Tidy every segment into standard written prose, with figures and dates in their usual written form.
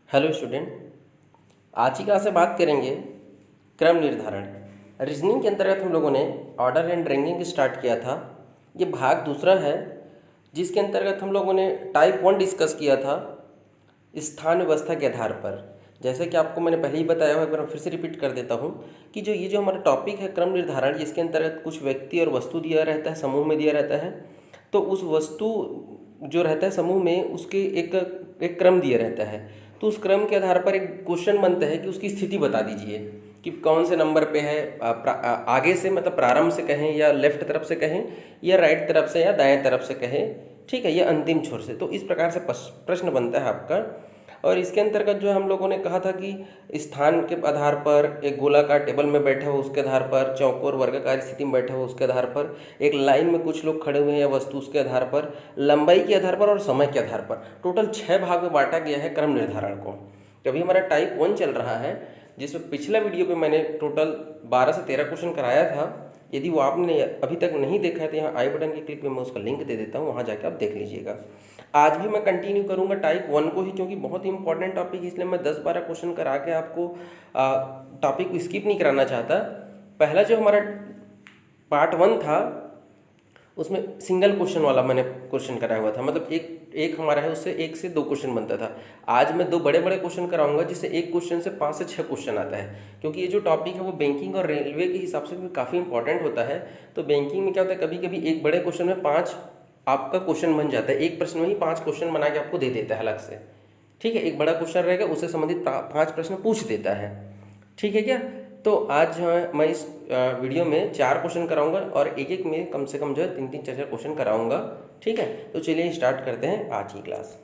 Hello student. आज की class में बात करेंगे क्रम निर्धारण। रीजनिंग के अंतर्गत हम लोगों ने ऑर्डर एंड रैंकिंग स्टार्ट किया था। ये भाग दूसरा है जिसके अंतर्गत हम लोगों ने टाइप 1 डिस्कस किया था स्थान व्यवस्था के आधार पर। जैसे कि आपको मैंने पहले ही बताया हुआ, एक बार फिर से रिपीट कर देता हूँ कि जो हमारा टॉपिक है क्रम निर्धारण, इसके अंतर्गत कुछ व्यक्ति और वस्तु दिया रहता है, समूह में दिया रहता है। तो उस वस्तु जो रहता है समूह में, उसके एक क्रम दिया रहता है। तो उस क्रम के आधार पर एक क्वेश्चन बनता है कि उसकी स्थिति बता दीजिए कि कौन से नंबर पे है। आगे से मतलब प्रारंभ से कहें या लेफ्ट तरफ से कहें या राइट तरफ से या दाएं तरफ से कहें, ठीक है, या अंतिम छोर से। तो इस प्रकार से प्रश्न बनता है आपका। और इसके अंतर्गत जो हम लोगों ने कहा था कि स्थान के आधार पर, एक गोलाकार टेबल में बैठा हो उसके आधार पर, चौकोर वर्गाकार स्थिति में बैठा हो उसके आधार पर, एक लाइन में कुछ लोग खड़े हुए हैं या वस्तु उसके आधार पर, लंबाई के आधार पर और समय के आधार पर, टोटल 6 भाग में बांटा गया है क्रम निर्धारण को। अभी हमारा टाइप 1 चल रहा है, जिसमें पिछला वीडियो पे मैंने टोटल 12 से 13 क्वेश्चन कराया था। यदि वो आपने अभी तक नहीं देखा है तो यहाँ आई बटन के क्लिक पे मैं उसका लिंक दे देता हूँ, वहाँ जाके आप देख लीजिएगा। आज भी मैं कंटिन्यू करूँगा टाइप 1 को ही, क्योंकि बहुत ही इंपॉर्टेंट टॉपिक है, इसलिए मैं 10-12 क्वेश्चन करा के आपको टॉपिक को स्किप नहीं कराना चाहता। पहला जो हमारा पार्ट 1 था उसमें सिंगल क्वेश्चन वाला मैंने क्वेश्चन कराया हुआ था, मतलब एक हमारा है, उससे 1 से 2 क्वेश्चन बनता था। आज मैं 2 बड़े बड़े क्वेश्चन कराऊंगा, जिससे एक क्वेश्चन से 5 से 6 क्वेश्चन आता है। क्योंकि ये जो टॉपिक है वो बैंकिंग और रेलवे के हिसाब से भी काफ़ी इंपॉर्टेंट होता है। तो बैंकिंग में क्या होता है, कभी कभी एक बड़े क्वेश्चन में 5 आपका क्वेश्चन बन जाता है, एक प्रश्न में ही 5 क्वेश्चन बना के आपको दे देता है अलग से। ठीक है, एक बड़ा क्वेश्चन रहेगा, उससे संबंधित 5 प्रश्न पूछ देता है। ठीक है क्या? तो आज जो है मैं इस वीडियो में 4 क्वेश्चन कराऊंगा और एक एक में कम से कम जो है 3-3 4-4 क्वेश्चन कराऊंगा। ठीक है, तो चलिए स्टार्ट करते हैं आज की क्लास।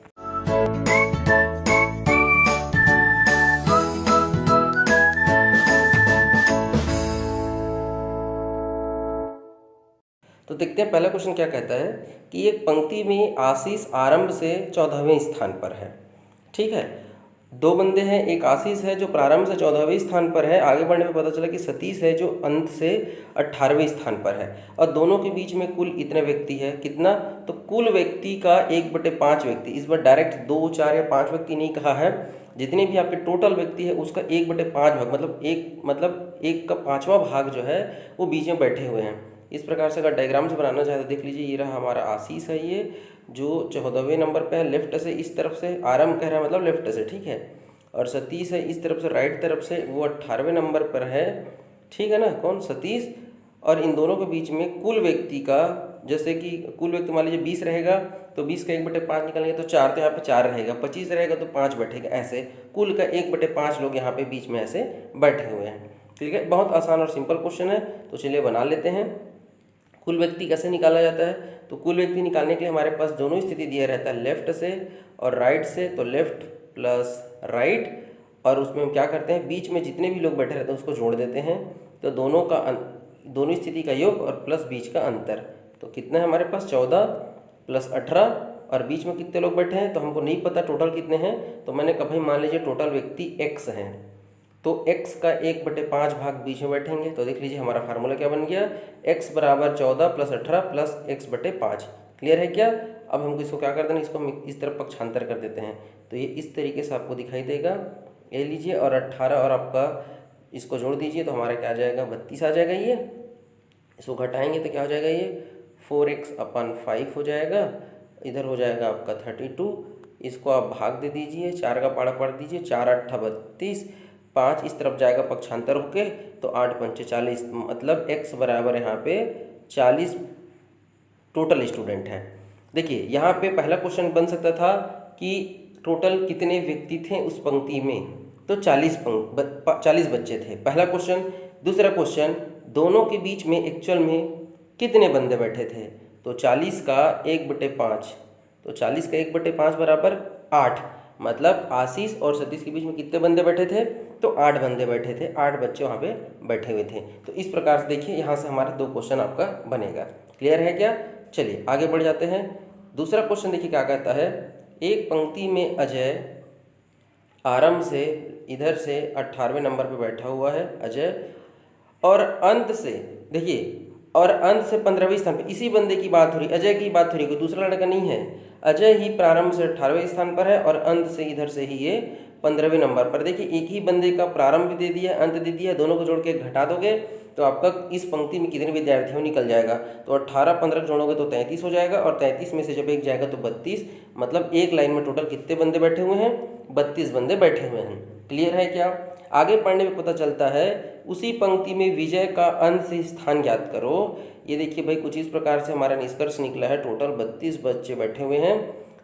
तो देखते हैं पहला क्वेश्चन क्या कहता है कि एक पंक्ति में आशीष आरंभ से 14वें स्थान पर है। ठीक है, 2 बंदे हैं, एक आशीष है जो प्रारंभ से 14वें स्थान पर है, आगे बढ़ने पे पता चला कि सतीश है जो अंत से 18वें स्थान पर है, और दोनों के बीच में कुल इतने व्यक्ति है। कितना? तो कुल व्यक्ति का 1/5 व्यक्ति। इस बार डायरेक्ट 2, 4 या 5 व्यक्ति नहीं कहा है, जितने भी आपके टोटल व्यक्ति है उसका 1/5 भाग, मतलब एक का 5वां भाग जो है वो बीच में बैठे हुए हैं। इस प्रकार से अगर डायग्राम से बनाना चाहे तो देख लीजिए, ये रहा हमारा आशीष है, ये जो 14वें नंबर पे है, लेफ्ट से इस तरफ से आरंभ कह रहा है, मतलब लेफ्ट से, ठीक है। और सतीश है इस तरफ से, राइट तरफ से, वो 18वें नंबर पर है। ठीक है ना, कौन? सतीश। और इन दोनों के बीच में कुल व्यक्ति का, जैसे कि कुल व्यक्ति मान लीजिए 20 रहेगा, तो 20 का 1/5 निकालेंगे तो 4, तो यहाँ पे 4 रहेगा। 25 रहेगा तो 5 बैठेगा, ऐसे कुल का 1/5 लोग यहाँ पे बीच में ऐसे बैठे हुए हैं। ठीक है, बहुत आसान और सिंपल क्वेश्चन है, तो चलिए बना लेते हैं। कुल व्यक्ति कैसे निकाला जाता है? तो कुल व्यक्ति निकालने के लिए हमारे पास दोनों स्थिति दिया रहता है, लेफ्ट से और राइट से। तो लेफ्ट प्लस राइट, और उसमें हम क्या करते हैं, बीच में जितने भी लोग बैठे रहते हैं उसको जोड़ देते हैं। तो दोनों स्थिति का योग और प्लस बीच का अंतर। तो कितना है हमारे पास? 14 + 18, और बीच में कितने लोग बैठे हैं तो हमको नहीं पता टोटल कितने हैं। तो मैंने कहा भाई मान लीजिए टोटल व्यक्ति x हैं, तो x का 1/5 भाग बीच में बैठेंगे। तो देख लीजिए हमारा फार्मूला क्या बन गया, x = 14 + 18 + x/5। क्लियर है क्या? अब हमको इसको क्या कर देना, इसको हम इस तरफ पक्षांतर कर देते हैं, तो ये इस तरीके से आपको दिखाई देगा। ये लीजिए, और 18 और आपका इसको जोड़ दीजिए तो हमारा क्या आ जाएगा, 32 आ जाएगा। ये इसको घटाएंगे तो क्या हो जाएगा, ये 4x/5 हो जाएगा। इधर हो जाएगा आपका 32, इसको आप भाग दे दीजिए, 4 का पाड़ा पढ़ दीजिए, 4 × 8 = 32, 5 इस तरफ जाएगा पक्षांतर होके, तो 8 × 5 = 40, मतलब x बराबर यहाँ पे 40 टोटल स्टूडेंट हैं। देखिए यहाँ पे पहला क्वेश्चन बन सकता था कि टोटल कितने व्यक्ति थे उस पंक्ति में, तो 40 बच्चे थे, पहला क्वेश्चन। दूसरा क्वेश्चन, दोनों के बीच में एक्चुअल में कितने बंदे बैठे थे, तो 40 का 1/5, तो 40 का 1/5 बराबर 8, मतलब आशीष और सतीश के बीच में कितने बंदे बैठे थे, तो 8 बंदे बैठे थे, 8 बच्चे वहाँ पे बैठे हुए थे। तो इस प्रकार से देखिए यहाँ से हमारे 2 क्वेश्चन आपका बनेगा। क्लियर है क्या? चलिए आगे बढ़ जाते हैं। दूसरा क्वेश्चन देखिए क्या कहता है, एक पंक्ति में अजय आरंभ से इधर से 18वें नंबर पे बैठा हुआ है अजय, और अंत से, देखिए, और अंत से 15वें स्थान पे, इसी बंदे की बात हो रही, अजय की बात हो रही, कोई दूसरा लड़का नहीं है। अजय ही प्रारंभ से 18वें स्थान पर है और अंत से इधर से ही ये 15वें नंबर पर। देखिए एक ही बंदे का प्रारंभ दे दिया, अंत दे दिया, दोनों को जोड़ के घटा दोगे तो आपका इस पंक्ति में कितने विद्यार्थियों निकल जाएगा। तो 18 15 जोड़ोगे तो 33 हो जाएगा और 33 में से जब एक जाएगा तो 32, मतलब एक लाइन में टोटल कितने बंदे बैठे हुए हैं, 32 बंदे बैठे हुए हैं। क्लियर है क्या? आगे पढ़ने में पता चलता है उसी पंक्ति में विजय का अंत से स्थान ज्ञात करो। ये देखिए भाई कुछ इस प्रकार से हमारा निष्कर्ष निकला है। टोटल 32 बच्चे बैठे हुए हैं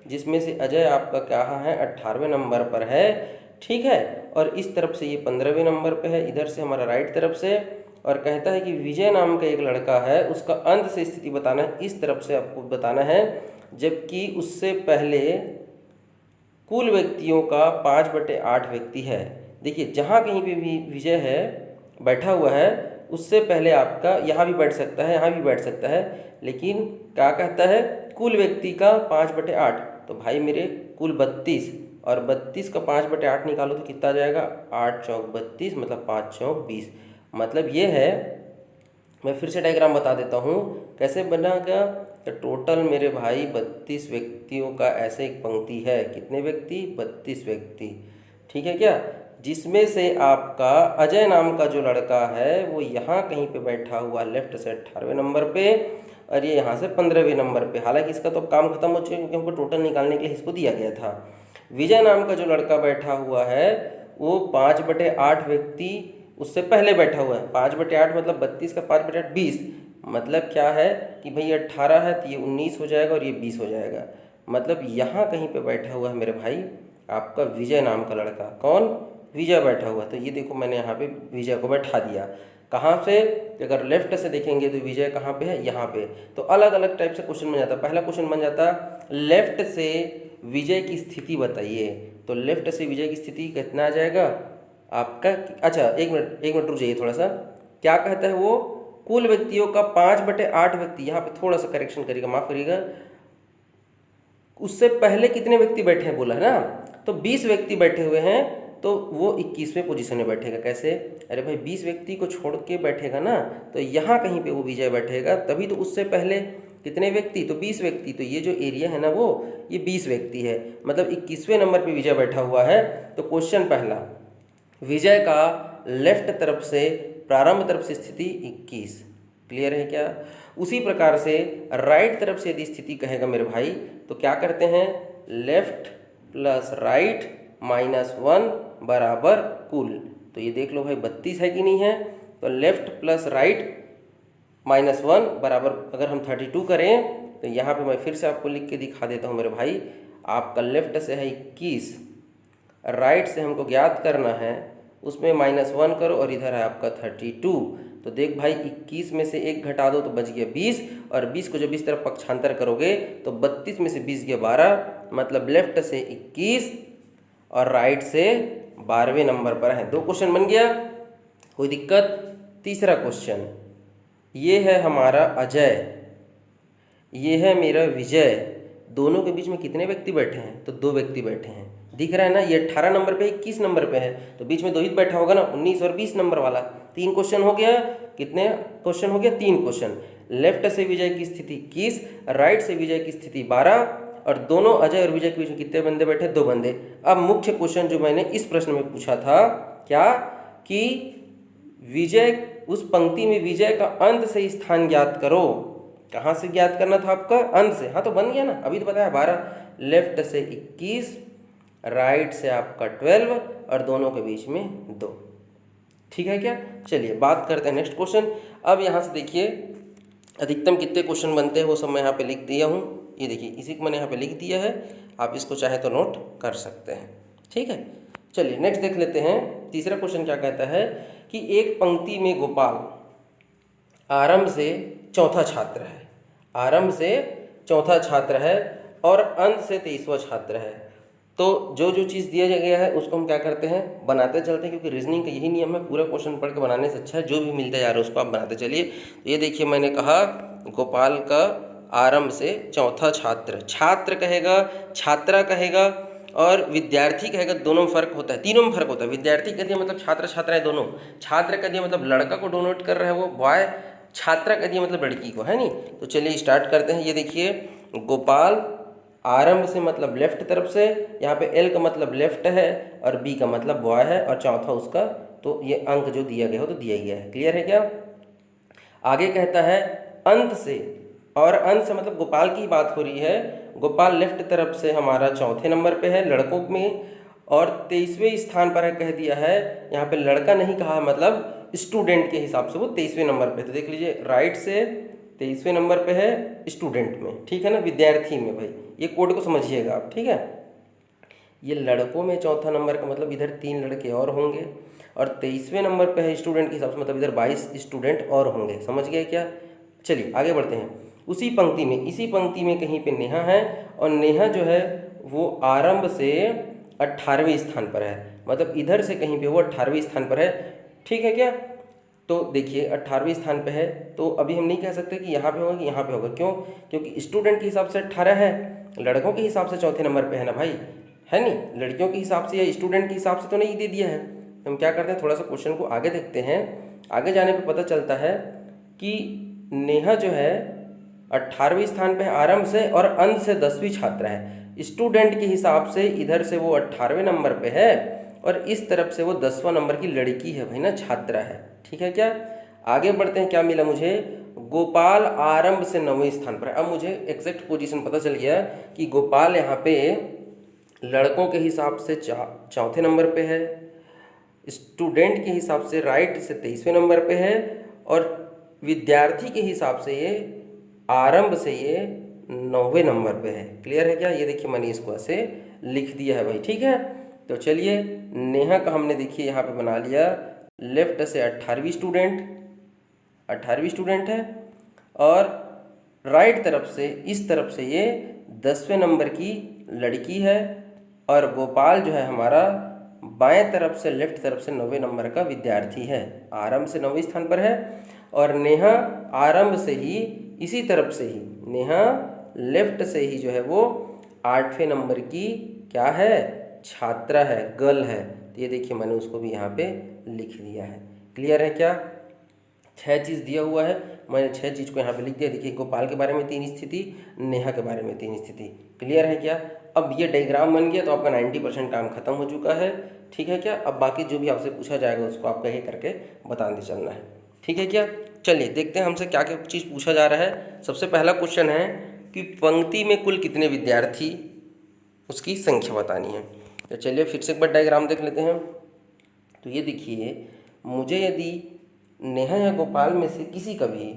जिसमें से अजय आपका क्या है 18वें नंबर पर है, ठीक है, और इस तरफ से ये 15वें नंबर पे है, इधर से हमारा राइट तरफ से। और कहता है कि विजय नाम का एक लड़का है, उसका अंत से स्थिति बताना है, इस तरफ से आपको बताना है, जबकि उससे पहले कुल व्यक्तियों का 5/8 व्यक्ति है। देखिए जहाँ कहीं पे भी विजय है बैठा हुआ है उससे पहले आपका यहाँ भी बैठ सकता है, यहाँ भी बैठ सकता है, लेकिन क्या कहता है कुल व्यक्ति का 5/8। तो भाई मेरे कुल 32 और 32 का 5/8 निकालो तो कितना आ जाएगा, 8 चौक 32, मतलब 5 चौक 20। मतलब ये है, मैं फिर से डायग्राम बता देता हूँ कैसे बनेगा। तो टोटल मेरे भाई 32 व्यक्तियों का ऐसे एक पंक्ति है। कितने व्यक्ति? 32 व्यक्ति, ठीक है क्या, जिसमें से आपका अजय नाम का जो लड़का है वो यहाँ कहीं पे बैठा हुआ लेफ्ट से 18वें नंबर पे और ये यहाँ से 15वें नंबर पे। हालांकि इसका तो काम खत्म हो चुका है क्योंकि हमको टोटल निकालने के लिए इसको दिया गया था। विजय नाम का जो लड़का बैठा हुआ है वो 5/8 व्यक्ति उससे पहले बैठा हुआ है। 5/8 मतलब 32 का 5/8 20, मतलब क्या है कि भाई 18 है तो ये 19 हो जाएगा और ये 20 हो जाएगा। मतलब यहाँ कहीं पे बैठा हुआ है मेरे भाई आपका विजय नाम का लड़का। कौन? विजय बैठा हुआ। तो ये देखो मैंने यहाँ पे विजय को बैठा दिया। कहाँ से? अगर लेफ्ट से देखेंगे तो विजय कहाँ पे है? यहाँ पे। तो अलग अलग टाइप से क्वेश्चन बन जाता। पहला क्वेश्चन बन जाता लेफ्ट से विजय की स्थिति बताइए। तो लेफ्ट से विजय की स्थिति कितना आ जाएगा आपका? अच्छा एक मिनट रुक जाइए थोड़ा सा। क्या कहता है वो? कुल व्यक्तियों का 5/8 व्यक्ति। यहाँ पे थोड़ा सा करेक्शन करिएगा, माफ करिएगा। उससे पहले कितने व्यक्ति बैठे हैं बोला है ना, तो 20 व्यक्ति बैठे हुए हैं, तो वो 21वें पोजीशन में बैठेगा। कैसे? अरे भाई 20 व्यक्ति को छोड़ के बैठेगा ना, तो यहाँ कहीं पे वो विजय बैठेगा, तभी तो उससे पहले कितने व्यक्ति? तो 20 व्यक्ति। तो ये जो एरिया है ना वो ये 20 व्यक्ति है, मतलब 21वें नंबर पे विजय बैठा हुआ है। तो क्वेश्चन पहला, विजय का लेफ्ट तरफ से प्रारंभ तरफ से स्थिति 21। क्लियर है क्या? उसी प्रकार से राइट तरफ से यदि स्थिति कहेगा मेरे भाई तो क्या करते हैं, लेफ्ट प्लस राइट -1 बराबर कुल। तो ये देख लो भाई 32 है कि नहीं है, तो लेफ्ट प्लस राइट -1 बराबर, अगर हम 32 करें तो यहाँ पे मैं फिर से आपको लिख के दिखा देता हूँ मेरे भाई। आपका लेफ्ट से है 21, राइट से हमको ज्ञात करना है, उसमें -1 करो और इधर है आपका 32। तो देख भाई 21 में से 1 घटा दो तो बच गया 20, और 20 को जब इस तरफ पक्षांतर करोगे तो 32 में से 20 गया 12, मतलब लेफ्ट से 21 और राइट से 12वें नंबर पर है। 2 क्वेश्चन बन गया, कोई दिक्कत? तीसरा क्वेश्चन, ये है हमारा अजय, ये है मेरा विजय, दोनों के बीच में कितने व्यक्ति बैठे हैं? तो 2 व्यक्ति बैठे हैं। दिख रहा है ना, ये 18 नंबर पे 21 नंबर पे है, तो बीच में 2 ही बैठा होगा ना, 19 और 20 नंबर वाला। 3 क्वेश्चन हो गया। कितने क्वेश्चन हो गया? 3 क्वेश्चन। लेफ्ट से विजय की स्थिति 21, राइट से विजय की स्थिति 12, और दोनों अजय और विजय के बीच में कितने बंदे बैठे? 2 बंदे। अब मुख्य क्वेश्चन जो मैंने इस प्रश्न में पूछा था, क्या कि विजय, उस पंक्ति में विजय का अंत से स्थान ज्ञात करो। कहाँ से ज्ञात करना था आपका? अंत से। हाँ तो बन गया ना, अभी तो बताया 12। लेफ्ट से 21, राइट से आपका 12 और दोनों के बीच में 2। ठीक है क्या? चलिए बात करते हैं नेक्स्ट क्वेश्चन। अब यहाँ से देखिए अधिकतम कितने क्वेश्चन बनते हैं वो सब मैं यहाँ पे लिख दिया हूँ। ये देखिए इसी को मैंने यहाँ पे लिख दिया है, आप इसको चाहे तो नोट कर सकते हैं। ठीक है, चलिए नेक्स्ट देख लेते हैं। तीसरा क्वेश्चन क्या कहता है कि एक पंक्ति में गोपाल आरंभ से चौथा छात्र है, आरंभ से चौथा छात्र है और अंत से 23वां छात्र है। तो जो जो चीज़ दिया गया है उसको हम क्या करते हैं, बनाते चलते हैं, क्योंकि रीजनिंग का यही नियम है, पूरा क्वेश्चन पढ़ के बनाने से अच्छा है जो भी मिलता है यार उसको आप बनाते चलिए। तो ये देखिए मैंने कहा गोपाल का आरंभ से चौथा छात्र, छात्र कहेगा, छात्रा कहेगा और विद्यार्थी कहेगा, दोनों में फर्क होता है, तीनों में फर्क होता है। विद्यार्थी कह दिया मतलब छात्र छात्राएं दोनों, छात्र कह दिया मतलब लड़का को डोनेट कर रहा है वो बॉय, छात्रा कह दिया मतलब लड़की को, है नहीं। तो चलिए स्टार्ट करते हैं। ये देखिए गोपाल आरंभ से मतलब लेफ्ट तरफ से, यहाँ पे एल का मतलब लेफ्ट है और बी का मतलब बॉय है और चौथा उसका, तो ये अंक जो दिया गया हो तो दिया गया है। क्लियर है क्या? आगे कहता है अंत से, और अंत से मतलब गोपाल की बात हो रही है। गोपाल लेफ्ट तरफ से हमारा चौथे नंबर पे है लड़कों में, और 23वें स्थान पर है कह दिया है। यहाँ पे लड़का नहीं कहा है, मतलब स्टूडेंट के हिसाब से वो 23वें नंबर पे। तो देख लीजिए राइट से 23वें नंबर पे है स्टूडेंट में, ठीक है ना, विद्यार्थी में। भाई ये कोड को समझिएगा आप, ठीक है। ये लड़कों में चौथा नंबर का मतलब इधर 3 लड़के और होंगे, और 23वें नंबर पे है स्टूडेंट के हिसाब से, मतलब इधर 22 स्टूडेंट और होंगे। समझ गए क्या? चलिए आगे बढ़ते हैं। उसी पंक्ति में, इसी पंक्ति में कहीं पे नेहा है, और नेहा जो है वो आरंभ से 18वें स्थान पर है, मतलब इधर से कहीं पे वो 18वें स्थान पर है। ठीक है क्या? तो देखिए 18वें स्थान पे है, तो अभी हम नहीं कह सकते कि यहाँ पे होगा कि यहाँ पे होगा। क्यों? क्योंकि स्टूडेंट के हिसाब से 18 है, लड़कों के हिसाब से चौथे नंबर पे है ना भाई, है नहीं? लड़कियों के हिसाब से या स्टूडेंट के हिसाब से तो नहीं दे दिया है। तो हम क्या करते हैं, थोड़ा सा क्वेश्चन को आगे देखते हैं। आगे जाने पे पता चलता है कि नेहा जो है 18वें स्थान पे है आरंभ से, और अंत से 10वीं छात्रा है। स्टूडेंट के हिसाब से इधर से वो 18वें नंबर पे है, और इस तरफ से वो 10वां नंबर की लड़की है भाई ना, छात्रा है। ठीक है क्या? आगे बढ़ते हैं। क्या मिला मुझे? गोपाल आरंभ से 9वें स्थान पर है। अब मुझे एग्जैक्ट पोजीशन पता चल गया कि गोपाल यहाँ पे लड़कों के हिसाब से चौथे नंबर पे है, स्टूडेंट के हिसाब से राइट से 23वें नंबर पे है, और विद्यार्थी के हिसाब से ये आरंभ से ये 9वें नंबर पे है। क्लियर है क्या? ये देखिए मैंने इसको ऐसे लिख दिया है भाई, ठीक है। तो चलिए नेहा का हमने देखिए यहाँ पे बना लिया, लेफ्ट से 18वीं स्टूडेंट है, और राइट तरफ से इस तरफ से ये 10वें नंबर की लड़की है, और गोपाल जो है हमारा बाएं तरफ से लेफ्ट तरफ से 9वें नंबर का विद्यार्थी है, आरंभ से 9वें स्थान पर है। और नेहा आरंभ से ही इसी तरफ से ही, नेहा लेफ्ट से ही जो है वो 8वें नंबर की क्या है, छात्रा है, गर्ल है। तो ये देखिए मैंने उसको भी यहाँ पे लिख दिया है। क्लियर है क्या? 6 चीज़ दिया हुआ है, मैंने 6 चीज़ को यहाँ पे लिख दिया। देखिए गोपाल के बारे में 3 स्थिति, नेहा के बारे में 3 स्थिति। क्लियर है क्या? अब ये डायग्राम बन गया तो आपका 90% काम खत्म हो चुका है। ठीक है क्या? अब बाकी जो भी आपसे पूछा जाएगा उसको आपका ये करके बताते चलना है। ठीक है क्या? चलिए देखते हैं हमसे क्या क्या चीज़ पूछा जा रहा है। सबसे पहला क्वेश्चन है कि पंक्ति में कुल कितने विद्यार्थी, उसकी संख्या बतानी है। तो चलिए फिर से एक बार डायग्राम देख लेते हैं। तो ये देखिए, मुझे यदि नेहा या गोपाल में से किसी का भी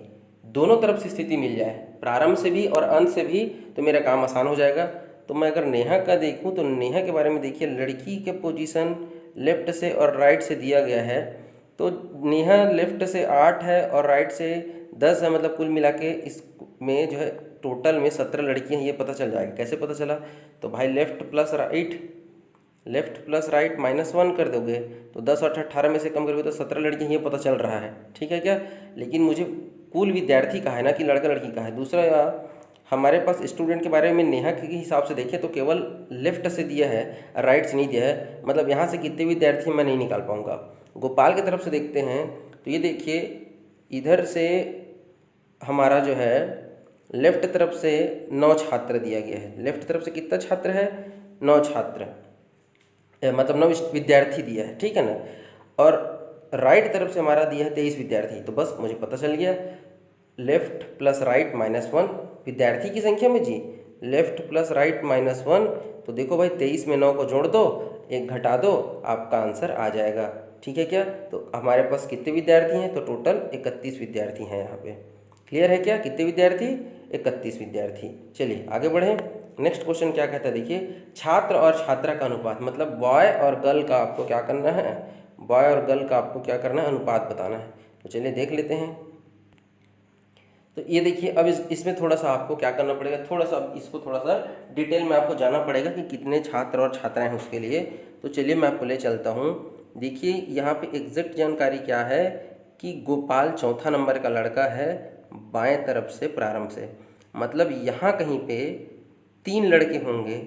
दोनों तरफ से स्थिति मिल जाए, प्रारंभ से भी और अंत से भी, तो मेरा काम आसान हो जाएगा। तो मैं अगर नेहा का देखूं तो नेहा के बारे में देखिए, लड़की के पोजीशन लेफ्ट से और राइट से दिया गया है। तो नेहा लेफ्ट से 8 है और राइट से 10 है, मतलब कुल मिला के इसमें जो है टोटल में 17 लड़कियां हैं। ये पता चल जाएगा। कैसे पता चला? तो भाई लेफ्ट प्लस राइट -1 कर दोगे तो 10 और 18 में से कम करोगे तो 17 लड़की, ये पता चल रहा है। ठीक है क्या? लेकिन मुझे कुल विद्यार्थी का है ना कि लड़का लड़की का है। दूसरा हमारे पास स्टूडेंट के बारे में नेहा के हिसाब से देखें तो केवल लेफ्ट से दिया है, राइट से नहीं दिया है, मतलब यहाँ से कितने विद्यार्थी मैं नहीं निकाल पाऊँगा। गोपाल की तरफ से देखते हैं तो ये देखिए, इधर से हमारा जो है लेफ्ट तरफ से 9 छात्र दिया गया है। लेफ्ट तरफ से कितना छात्र है? 9 छात्र, मतलब 9 विद्यार्थी दिया है, ठीक है ना। और राइट तरफ से हमारा दिया है 23 विद्यार्थी। तो बस मुझे पता चल गया, लेफ्ट प्लस राइट -1 विद्यार्थी की संख्या में जी, लेफ्ट प्लस राइट -1। तो देखो भाई 23 में 9 को जोड़ दो, 1 घटा दो, आपका आंसर आ जाएगा। ठीक है क्या? तो हमारे पास कितने विद्यार्थी हैं? तो टोटल 31 विद्यार्थी हैं यहाँ पे। क्लियर है क्या? कितने विद्यार्थी? 31 विद्यार्थी। चलिए आगे बढ़ें। नेक्स्ट क्वेश्चन क्या कहता है, देखिए, छात्र और छात्रा का अनुपात, मतलब बॉय और गर्ल का आपको क्या करना है, बॉय और गर्ल का आपको क्या करना है, अनुपात बताना है। तो चलिए देख लेते हैं। तो ये देखिए, अब इसमें थोड़ा सा आपको क्या करना पड़ेगा, थोड़ा सा इसको थोड़ा सा डिटेल में आपको जाना पड़ेगा कि कितने छात्र और छात्राएं हैं उसके लिए। तो चलिए मैं आपको ले चलता हूँ। देखिए यहाँ पे एग्जैक्ट जानकारी क्या है कि गोपाल चौथा नंबर का लड़का है, बाएं तरफ से प्रारंभ से, मतलब यहाँ कहीं पे 3 लड़के होंगे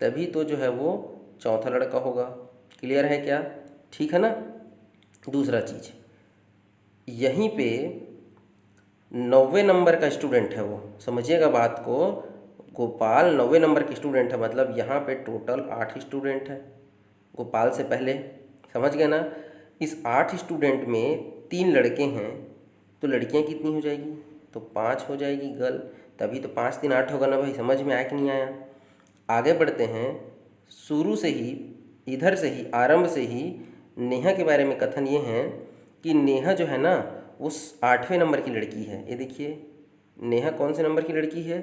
तभी तो जो है वो चौथा लड़का होगा। क्लियर है क्या? ठीक है ना। दूसरा चीज़, यहीं पे 9वें नंबर का स्टूडेंट है वो, समझिएगा बात को, गोपाल 90 नंबर के स्टूडेंट है, मतलब यहाँ पे टोटल 8 स्टूडेंट है गोपाल से पहले, समझ गए ना। इस 8 स्टूडेंट में 3 लड़के हैं, तो लड़कियाँ कितनी हो जाएगी, तो 5 हो जाएगी गर्ल। तभी तो 5 3 8 होगा ना भाई, समझ में आया कि नहीं आया। आगे बढ़ते हैं। शुरू से ही, इधर से ही, आरंभ से ही नेहा के बारे में कथन ये है कि नेहा जो है ना उस 8वें नंबर की लड़की है। ये देखिए, नेहा कौन से नंबर की लड़की है,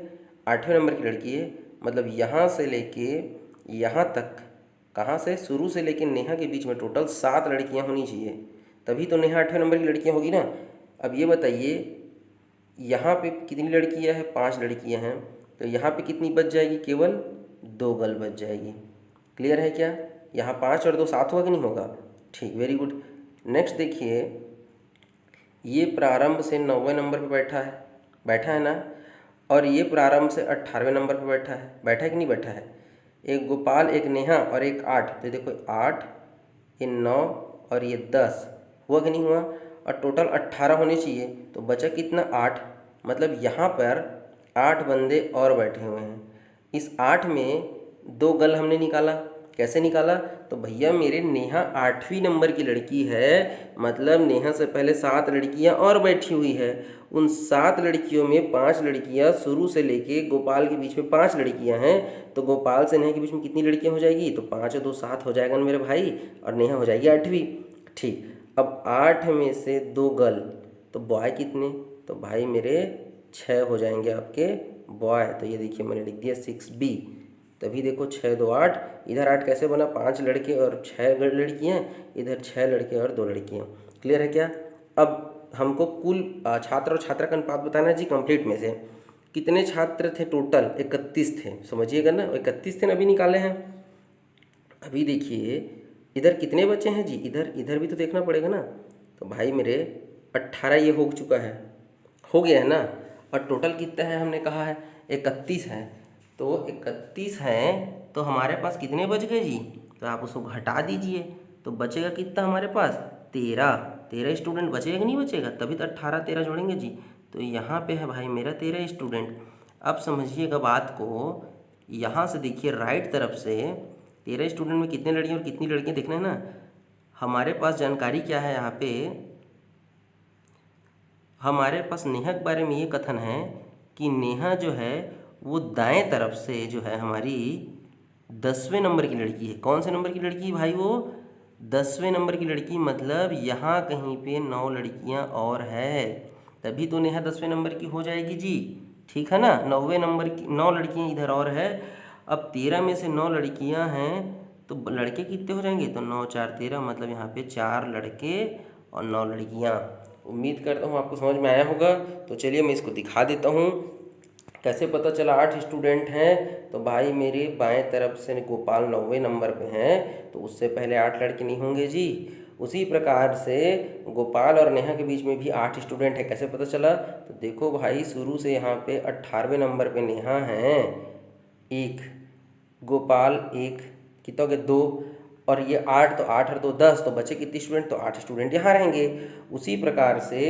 8वें नंबर की लड़की है। मतलब यहाँ से लेके यहाँ तक, कहाँ से, शुरू से लेके नेहा के बीच में टोटल 7 लड़कियाँ होनी चाहिए, तभी तो नेहा 8वें नंबर की लड़कियाँ होगी ना। अब ये बताइए, यहाँ पे कितनी लड़कियाँ हैं, 5 लड़कियाँ हैं, तो यहाँ पे कितनी बच जाएगी, केवल 2 गर्ल बच जाएगी। क्लियर है क्या। यहाँ 5 और 2 7 होगा कि नहीं होगा, ठीक, वेरी गुड। नेक्स्ट देखिए, ये प्रारंभ से 9वें नंबर पे बैठा है ना, और ये प्रारंभ से 18वें नंबर पे बैठा है कि नहीं बैठा है। एक गोपाल, एक नेहा और एक 8, तो देखो 8, ये 9 और ये 10, हुआ कि नहीं हुआ। और टोटल 18 होने चाहिए, तो बचा कितना, 8। मतलब यहाँ पर 8 बंदे और बैठे हुए हैं। इस 8 में 2 गर्ल हमने निकाला। कैसे निकाला, तो भैया मेरे नेहा 8वीं नंबर की लड़की है, मतलब नेहा से पहले 7 लड़कियां और बैठी हुई है। उन 7 लड़कियों में 5 लड़कियां शुरू से लेके गोपाल के बीच में 5 लड़कियां हैं, तो गोपाल से नेहा के बीच में कितनी लड़कियां हो जाएगी, तो 5 और 2 7 हो जाएगा ना मेरे भाई, और नेहा हो जाएगी 8वीं। ठीक, अब 8 में से 2 गर्ल, तो बॉय कितने, तो भाई मेरे 6 हो जाएंगे आपके बॉय। तो ये देखिए मैंने लिख दिया 6B। तभी देखो 6 2 8, इधर 8 कैसे बना, 5 लड़के और 6 लड़कियाँ, इधर 6 लड़के और 2 लड़कियाँ। क्लियर है क्या। अब हमको कुल छात्र और छात्रा का अनुपात बताना है जी। कंप्लीट में से कितने छात्र थे, टोटल 31 थे, समझिएगा ना, 31 थे ना, अभी निकाले हैं। अभी देखिए इधर कितने बचे हैं जी, इधर भी तो देखना पड़ेगा ना। तो भाई मेरे 18 ये हो चुका है, हो गया है ना। और टोटल कितना है, हमने कहा है 31 है, तो 31 हैं, तो हमारे पास कितने बच गए जी, तो आप उसको घटा दीजिए, तो बचेगा कितना हमारे पास, 13 स्टूडेंट बचेगा कि नहीं बचेगा, तभी तो 18 13 जोड़ेंगे जी। तो यहाँ पे है भाई मेरा 13 स्टूडेंट। अब समझिएगा बात को, यहाँ से देखिए राइट तरफ से 13 स्टूडेंट में कितने लड़कियाँ और कितनी लड़कियाँ देखना है ना। हमारे पास जानकारी क्या है, यहाँ पे हमारे पास नेहा के बारे में ये कथन है कि नेहा जो है वो दाएं तरफ से जो है हमारी 10वें नंबर की लड़की है। कौन से नंबर की लड़की है भाई, वो 10वें नंबर की लड़की, मतलब यहाँ कहीं पे 9 लड़कियाँ और है, तभी तो नेहा 10वें नंबर की हो जाएगी जी। ठीक है ना, 9वें नंबर की 9 लड़कियाँ इधर और है। अब 13 में से 9 लड़कियाँ हैं, तो लड़के कितने हो जाएंगे, तो 9 4 13, मतलब यहाँ पे 4 लड़के और 9 लड़कियाँ। उम्मीद करता हूँ आपको समझ में आया होगा। तो चलिए मैं इसको दिखा देता हूँ। कैसे पता चला 8 स्टूडेंट हैं, तो भाई मेरे बाएं तरफ से गोपाल 9वें नंबर पे हैं, तो उससे पहले 8 लड़के नहीं होंगे जी। उसी प्रकार से गोपाल और नेहा के बीच में भी 8 स्टूडेंट है। कैसे पता चला, तो देखो भाई शुरू से यहाँ पे 18वें नंबर पे नेहा हैं 1, गोपाल 1, कितना हो गया 2, और ये 8, तो 8 और 2 10, तो बचे कितने स्टूडेंट, तो 8 स्टूडेंट यहाँ रहेंगे। उसी प्रकार से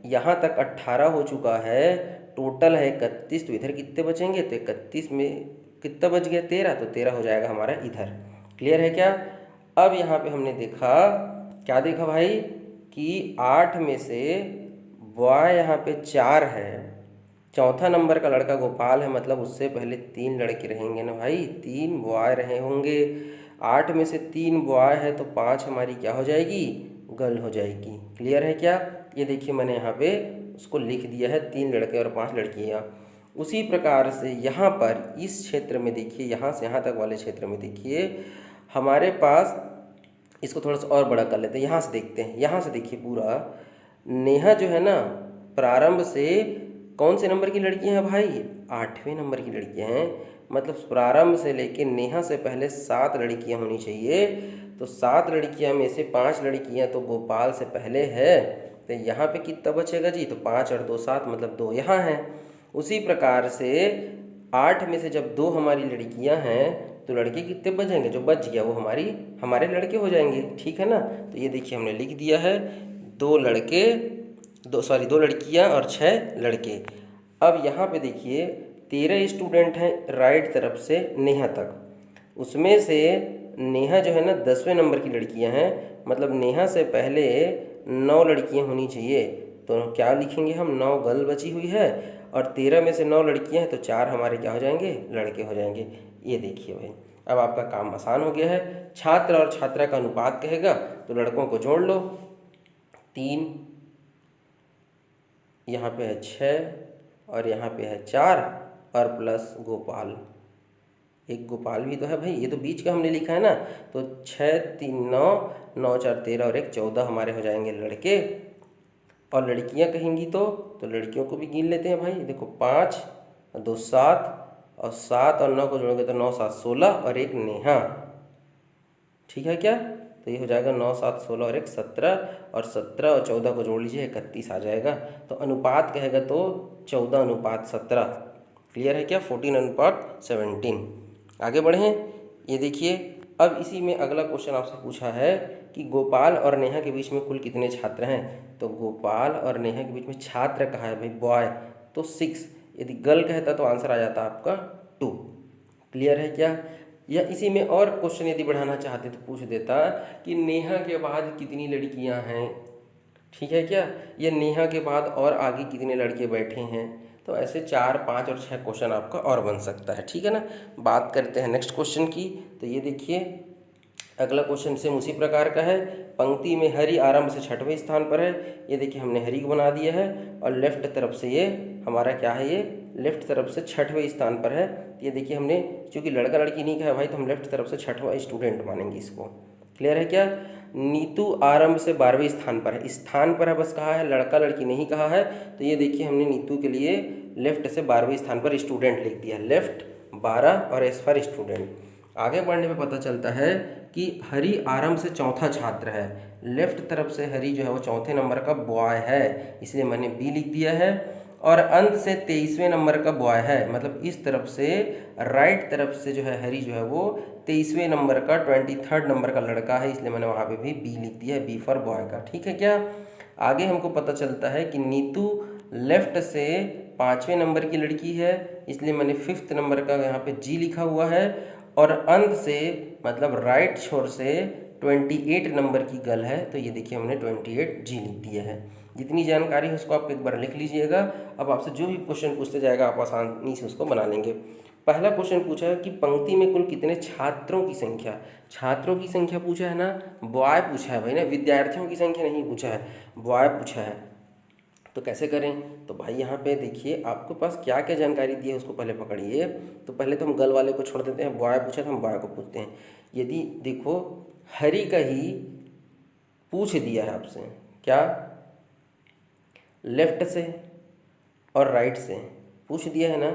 यहाँ तक 18 हो चुका है, टोटल है 31, तो इधर कितने बचेंगे, तो 31 में कितना बच गया 13, तो 13 हो जाएगा हमारा इधर। क्लियर है क्या। अब यहाँ पे हमने देखा, क्या देखा भाई, कि 8 में से बॉय यहाँ पे 4 है, चौथा नंबर का लड़का गोपाल है, मतलब उससे पहले 3 लड़के रहेंगे ना भाई, 3 बॉय रहे होंगे। 8 में से 3 बॉय है, तो 5 हमारी क्या हो जाएगी, गर्ल हो जाएगी। क्लियर है क्या। ये देखिए मैंने यहाँ पे उसको लिख दिया है, 3 लड़के और 5 लड़कियाँ। उसी प्रकार से यहाँ पर इस क्षेत्र में देखिए, यहाँ से यहाँ तक वाले क्षेत्र में देखिए हमारे पास, इसको थोड़ा सा और बड़ा कर लेते हैं, यहाँ से देखते हैं। यहाँ से देखिए पूरा, नेहा जो है ना प्रारंभ से कौन से नंबर की लड़कियां हैं भाई, 8वें नंबर की लड़कियां हैं। मतलब प्रारंभ से लेके नेहा से पहले 7 लड़कियां होनी चाहिए, तो 7 लड़कियां में से 5 लड़कियां तो गोपाल से पहले है, तो यहाँ पे कितना बचेगा जी, तो 5 और 2 7, मतलब 2 यहाँ हैं। उसी प्रकार से 8 में से जब 2 हमारी लड़कियां हैं, तो लड़के कितने बचेंगे, जो बच गया वो हमारे लड़के हो जाएंगे। ठीक है ना। तो ये देखिए हमने लिख दिया है, 2 लड़के, 2 लड़कियां और 6 लड़के। अब यहाँ पे देखिए 13 स्टूडेंट हैं राइट तरफ से नेहा तक, उसमें से नेहा जो है ना 10वें नंबर की लड़कियां हैं, मतलब नेहा से पहले 9 लड़कियां होनी चाहिए। तो क्या लिखेंगे हम, 9 गर्ल बची हुई है और 13 में से 9 लड़कियां हैं तो 4 हमारे क्या हो जाएंगे, लड़के हो जाएंगे। ये देखिए भाई, अब आपका काम आसान हो गया है। छात्र और छात्रा का अनुपात कहेगा तो लड़कों को जोड़ लो, 3, यहाँ पे है 6 और यहाँ पे है 4 और प्लस गोपाल, एक गोपाल भी तो है भाई, ये तो बीच का हमने लिखा है ना। तो 6 3 9, 9 4 13 और 1 14 हमारे हो जाएंगे लड़के। और लड़कियां कहेंगी तो लड़कियों को भी गिन लेते हैं भाई। देखो 5 और 2 7 और 7 और 9 को जोड़ोगे तो 9 7 16 और एक नेहा, ठीक है क्या। तो ये हो जाएगा 9 7 16 और एक 17 और 17 और 14 को जोड़ लीजिए 31 आ जाएगा। तो अनुपात कहेगा तो 14:17। क्लियर है क्या, 14:17। आगे बढ़ें, ये देखिए अब इसी में अगला क्वेश्चन आपसे पूछा है कि गोपाल और नेहा के बीच में कुल कितने छात्र हैं। तो गोपाल और नेहा के बीच में छात्र कहा है भाई, बॉय, तो 6। यदि गर्ल कहता तो आंसर आ जाता आपका 2। क्लियर है क्या। या इसी में और क्वेश्चन यदि बढ़ाना चाहते तो पूछ देता कि नेहा के बाद कितनी लड़कियां हैं, ठीक है क्या, या नेहा के बाद और आगे कितने लड़के बैठे हैं। तो ऐसे 4 5 और 6 क्वेश्चन आपका और बन सकता है, ठीक है ना। बात करते हैं नेक्स्ट क्वेश्चन की। तो ये देखिए अगला क्वेश्चन सेम उसी प्रकार का है। पंक्ति में हरि आरंभ से 6वें स्थान पर है। ये देखिए हमने हरि को बना दिया है और लेफ्ट तरफ से ये हमारा क्या है, ये लेफ्ट तरफ से 6वें स्थान पर है। ये देखिए हमने चूँकि लड़का लड़की नहीं कहा है भाई, तो हम लेफ्ट तरफ से 6वां स्टूडेंट मानेंगे इसको। क्लियर है क्या। नीतू आरंभ से 12वें स्थान पर है, स्थान पर है बस कहा है, लड़का लड़की नहीं कहा है। तो ये देखिए हमने नीतू के लिए लेफ्ट से 12वें स्थान पर स्टूडेंट लिख दिया, लेफ्ट 12 और एस फॉर स्टूडेंट। आगे बढ़ने पे पता चलता है कि हरि आरंभ से 4था छात्र है, लेफ्ट तरफ से हरि जो है वो 4थे नंबर का बॉय है, इसलिए मैंने बी लिख दिया है। और अंत से 23वें नंबर का बॉय है, मतलब इस तरफ से राइट तरफ से जो है हरि जो है वो 23वें नंबर का 23rd नंबर का लड़का है, इसलिए मैंने वहाँ पे भी बी लिख दिया है, बी फॉर बॉय का, ठीक है क्या। आगे हमको पता चलता है कि नीतू लेफ्ट से 5वें नंबर की लड़की है, इसलिए मैंने 5th नंबर का यहाँ पे जी लिखा हुआ है। और अंत से मतलब राइट छोर से 28 नंबर की गर्ल है, तो ये देखिए हमने 28 जी लिख दिया है। जितनी जानकारी है उसको आप एक बार लिख लीजिएगा। अब आपसे जो भी क्वेश्चन पूछते जाएगा आप आसानी से उसको बना लेंगे। पहला क्वेश्चन पूछा है कि पंक्ति में कुल कितने छात्रों की संख्या, छात्रों की संख्या पूछा है ना, बॉय पूछा है भाई ना, विद्यार्थियों की संख्या नहीं पूछा है, बॉय पूछा है। तो कैसे करें, तो भाई यहाँ पे देखिए आपके पास क्या क्या जानकारी दी है उसको पहले पकड़िए। तो पहले तो हम गर्ल वाले को छोड़ देते हैं, बॉय पूछा तो हम बॉय को पूछते हैं। यदि देखो हरि का ही पूछ दिया है आपसे, क्या लेफ्ट से और राइट से पूछ दिया है ना,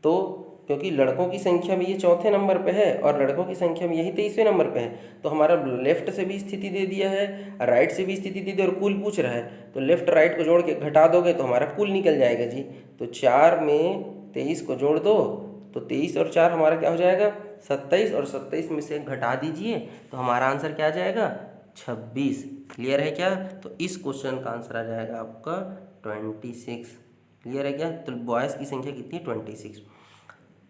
तो क्योंकि लड़कों की संख्या में ये 4थे नंबर पे है और लड़कों की संख्या में यही 23वें नंबर पे है, तो हमारा लेफ्ट से भी स्थिति दे दिया है, राइट से भी स्थिति दे दी और कुल पूछ रहा है, तो लेफ्ट राइट को जोड़ के घटा दोगे तो हमारा कुल निकल जाएगा जी। तो 4 में 23 को जोड़ दो तो 23 और 4 हमारा क्या हो जाएगा 27, और 27 में से घटा दीजिए तो हमारा आंसर क्या आ जाएगा 26। क्लियर है क्या। तो इस क्वेश्चन का आंसर आ जाएगा आपका 26। क्लियर है क्या। तो बॉयज़ की संख्या कितनी 26।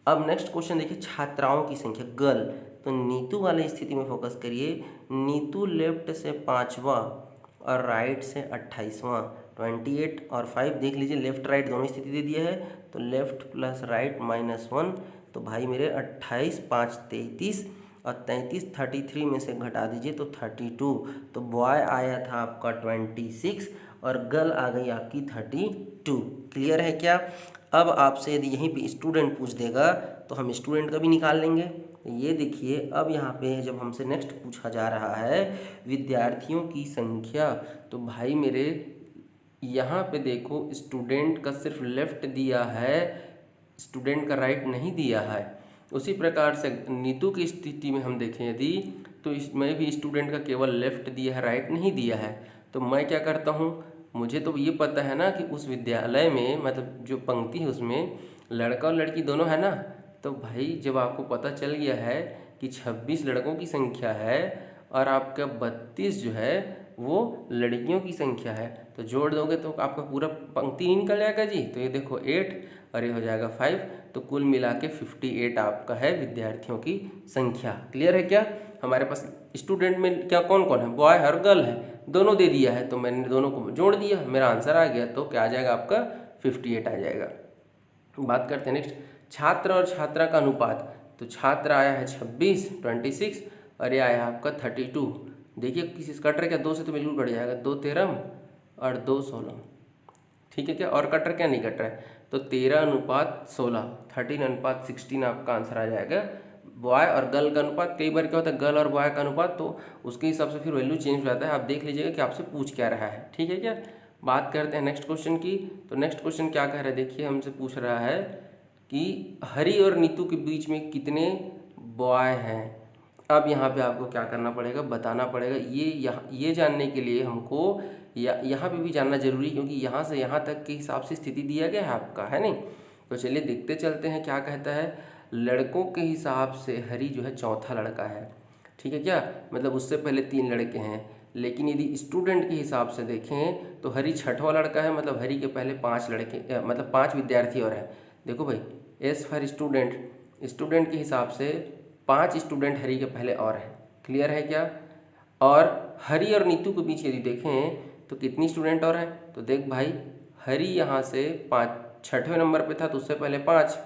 अब नेक्स्ट क्वेश्चन देखिए, छात्राओं की संख्या गर्ल। तो नीतू वाली स्थिति में फोकस करिए। नीतू लेफ्ट से 5वां और राइट से 28वां, 28 और 5 देख लीजिए, लेफ्ट राइट दोनों स्थिति दे दिया है, तो लेफ्ट प्लस राइट -1, तो भाई मेरे 28 5 33 और 33 33 में से घटा दीजिए तो 32। तो बॉय आया था आपका 26 और गर्ल आ गई आपकी 32। क्लियर है क्या। अब आपसे यदि यहीं पे स्टूडेंट पूछ देगा तो हम स्टूडेंट का भी निकाल लेंगे। ये देखिए अब यहाँ पे जब हमसे नेक्स्ट पूछा जा रहा है विद्यार्थियों की संख्या, तो भाई मेरे यहाँ पे देखो स्टूडेंट का सिर्फ लेफ्ट दिया है, स्टूडेंट का राइट नहीं दिया है। उसी प्रकार से नीतू की स्थिति में हम देखें यदि, तो इसमें भी स्टूडेंट का केवल लेफ्ट दिया है, राइट नहीं दिया है। तो मैं क्या करता हूँ, मुझे तो ये पता है ना कि उस विद्यालय में मतलब जो पंक्ति है उसमें लड़का और लड़की दोनों है ना, तो भाई जब आपको पता चल गया है कि 26 लड़कों की संख्या है और आपका 32 जो है वो लड़कियों की संख्या है। तो जोड़ दोगे तो आपका पूरा पंक्ति नहीं निकल जाएगा जी। तो ये देखो 8 और ये हो जाएगा 5, तो कुल मिला के 58 आपका है विद्यार्थियों की संख्या। क्लियर है क्या? हमारे पास स्टूडेंट में क्या कौन कौन है, बॉय और गर्ल है, दोनों दे दिया है, तो मैंने दोनों को जोड़ दिया, मेरा आंसर आ गया। तो क्या आ जाएगा आपका 58 आ जाएगा। बात करते हैं नेक्स्ट, छात्र और छात्रा का अनुपात। तो छात्र आया है 26 और ये आया आपका 32। देखिए किसी से कट रहा है क्या? 2 से तो बिल्कुल कट जाएगा, 2 13 और 2 16, ठीक है क्या? और कट रहा क्या? नहीं कट रहा है। तो 13:16, 13:16 आपका आंसर आ जाएगा। बॉय और गर्ल का अनुपात, कई बार क्या होता है गर्ल और बॉय का अनुपात, तो उसके हिसाब से फिर वैल्यू चेंज हो जाता है। आप देख लीजिएगा कि आपसे पूछ क्या रहा है, ठीक है क्या? बात करते हैं नेक्स्ट क्वेश्चन की। तो नेक्स्ट क्वेश्चन क्या कह रहा है, देखिए हमसे पूछ रहा है कि हरी और नीतू के बीच में कितने बॉय हैं। अब यहाँ पे आपको क्या करना पड़ेगा, बताना पड़ेगा। ये जानने के लिए हमको यहाँ पे भी जानना जरूरी, क्योंकि यहाँ से यहाँ तक के हिसाब से स्थिति दिया गया है आपका, है नहीं? तो चलिए देखते चलते हैं क्या कहता है। लड़कों के हिसाब से हरी जो है चौथा लड़का है, ठीक है क्या? मतलब उससे पहले 3 लड़के हैं। लेकिन यदि स्टूडेंट के हिसाब से देखें तो हरी छठवां लड़का है, मतलब हरी के पहले 5 लड़के मतलब 5 विद्यार्थी और हैं। देखो भाई, एस फॉर स्टूडेंट, स्टूडेंट के हिसाब से 5 स्टूडेंट हरी के पहले और हैं। क्लियर है क्या? और हरी और नीतू के बीच यदि देखें तो कितनी स्टूडेंट और हैं? तो देख भाई, हरी यहाँ से 6वें नंबर पे था, तो उससे पहले 5,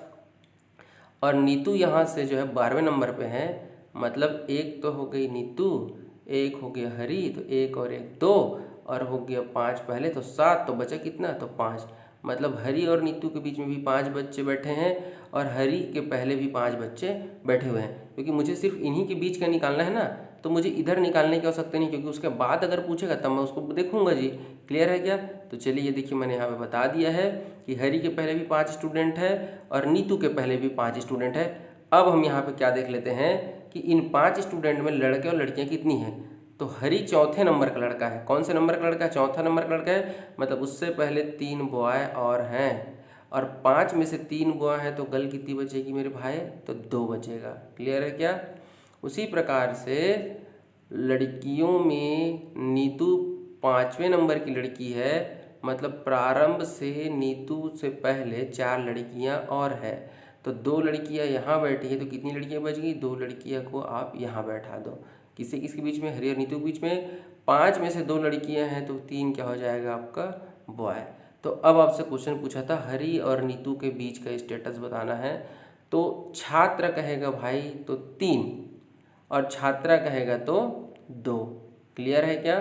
और नीतू यहाँ से जो है 12वें नंबर पे है। मतलब एक तो हो गई नीतू, एक हो गया हरी, तो एक और एक 2, और हो गया 5 पहले, तो 7, तो बचा कितना? तो 5। मतलब हरी और नीतू के बीच में भी 5 बच्चे बैठे हैं, और हरी के पहले भी 5 बच्चे बैठे हुए हैं। क्योंकि मुझे सिर्फ इन्हीं के बीच का निकालना है ना, तो मुझे इधर निकालने की आवश्यकता नहीं, क्योंकि उसके बाद अगर पूछेगा तब मैं उसको देखूंगा जी। क्लियर है क्या? तो चलिए ये देखिए मैंने यहाँ पे बता दिया है कि हरी के पहले भी 5 स्टूडेंट है और नीतू के पहले भी 5 स्टूडेंट है। अब हम यहाँ पे क्या देख लेते हैं कि इन 5 स्टूडेंट में लड़के और लड़कियाँ कितनी हैं। तो हरी चौथे नंबर का लड़का है। कौन से नंबर का लड़का है? चौथा नंबर का लड़का है। मतलब उससे पहले 3 बॉय और हैं, और 5 में से 3 बॉय हैं, तो गर्ल कितनी बचेगी मेरे भाई? तो 2 बचेगा। क्लियर है क्या? उसी प्रकार से लड़कियों में नीतू 5वें नंबर की लड़की है, मतलब प्रारंभ से नीतू से पहले 4 लड़कियां और है। तो 2 लड़कियां यहाँ बैठी है, तो कितनी लड़कियां बच गई? 2 लड़कियां को आप यहाँ बैठा दो। किसी किसके बीच में? हरी और नीतू के बीच में। 5 में से 2 लड़कियां हैं, तो 3 क्या हो जाएगा आपका? बॉय। तो अब आपसे क्वेश्चन पूछा था हरी और नीतू के बीच का स्टेटस बताना है। तो छात्र कहेगा भाई तो 3, और छात्रा कहेगा तो 2। क्लियर है क्या?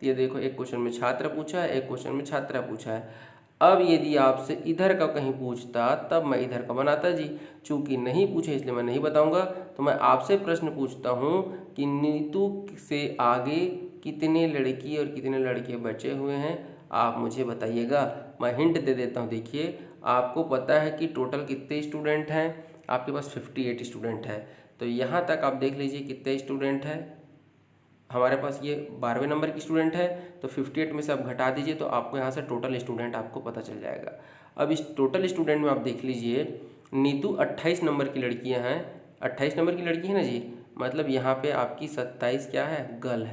ये देखो, एक क्वेश्चन में छात्र पूछा है, एक क्वेश्चन में छात्रा पूछा है। अब यदि आपसे इधर का कहीं पूछता तब मैं इधर का बनाता जी। चूंकि नहीं पूछे इसलिए मैं नहीं बताऊंगा। तो मैं आपसे प्रश्न पूछता हूँ कि नीतू से आगे कितने लड़की और कितने लड़के बचे हुए हैं, आप मुझे बताइएगा। मैं हिंट दे देता हूँ। देखिए, आपको पता है कि टोटल कितने स्टूडेंट हैं? आपके पास 58 स्टूडेंट है। तो यहाँ तक आप देख लीजिए कितने स्टूडेंट हैं। हमारे पास ये 12वें नंबर की स्टूडेंट है, तो 58 में से आप घटा दीजिए, तो आपको यहाँ से टोटल स्टूडेंट आपको पता चल जाएगा। अब इस टोटल स्टूडेंट में आप देख लीजिए, नीतू 28 नंबर की लड़कियाँ हैं, 28 नंबर की लड़की है ना जी। मतलब यहाँ पे आपकी 27 क्या है? गर्ल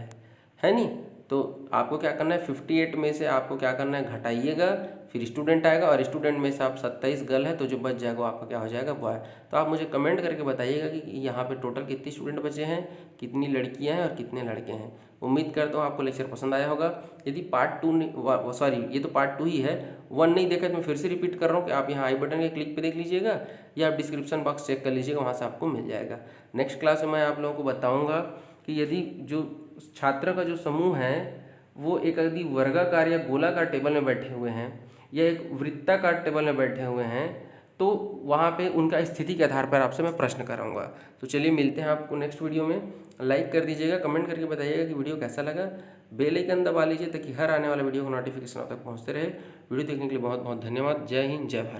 है नहीं? तो आपको क्या करना है, 58 में से आपको क्या करना है, घटाइएगा, फिर स्टूडेंट आएगा, और स्टूडेंट में से आप 27 गर्ल है, तो जो बच जाएगा वो आपका क्या हो जाएगा? बॉय। तो आप मुझे कमेंट करके बताइएगा कि यहाँ पे टोटल कितने स्टूडेंट बचे हैं, कितनी लड़कियाँ हैं और कितने लड़के हैं। उम्मीद करता हूँ आपको लेक्चर पसंद आया होगा। यदि पार्ट 2 सॉरी ये तो पार्ट 2 ही है, 1 नहीं देखा तो मैं फिर से रिपीट कर रहा हूँ कि आप यहाँ आई बटन के क्लिक पे देख लीजिएगा, या आप डिस्क्रिप्शन बॉक्स चेक कर लीजिएगा, वहाँ से आपको मिल जाएगा। नेक्स्ट क्लास में मैं आप लोगों को बताऊँगा कि यदि जो छात्र का जो समूह है वो एक यदि वर्गाकार या गोलाकार टेबल में बैठे हुए हैं, या एक वृत्ताकार टेबल में बैठे हुए हैं, तो वहाँ पे उनका स्थिति के आधार पर आपसे मैं प्रश्न कराऊंगा। तो चलिए मिलते हैं आपको नेक्स्ट वीडियो में। लाइक कर दीजिएगा, कमेंट करके बताइएगा कि वीडियो कैसा लगा। बेल आइकन दबा लीजिए ताकि हर आने वाला वीडियो को नोटिफिकेशन आप तक पहुँचते रहे। वीडियो देखने के लिए बहुत बहुत धन्यवाद। जय हिंद, जय भारत।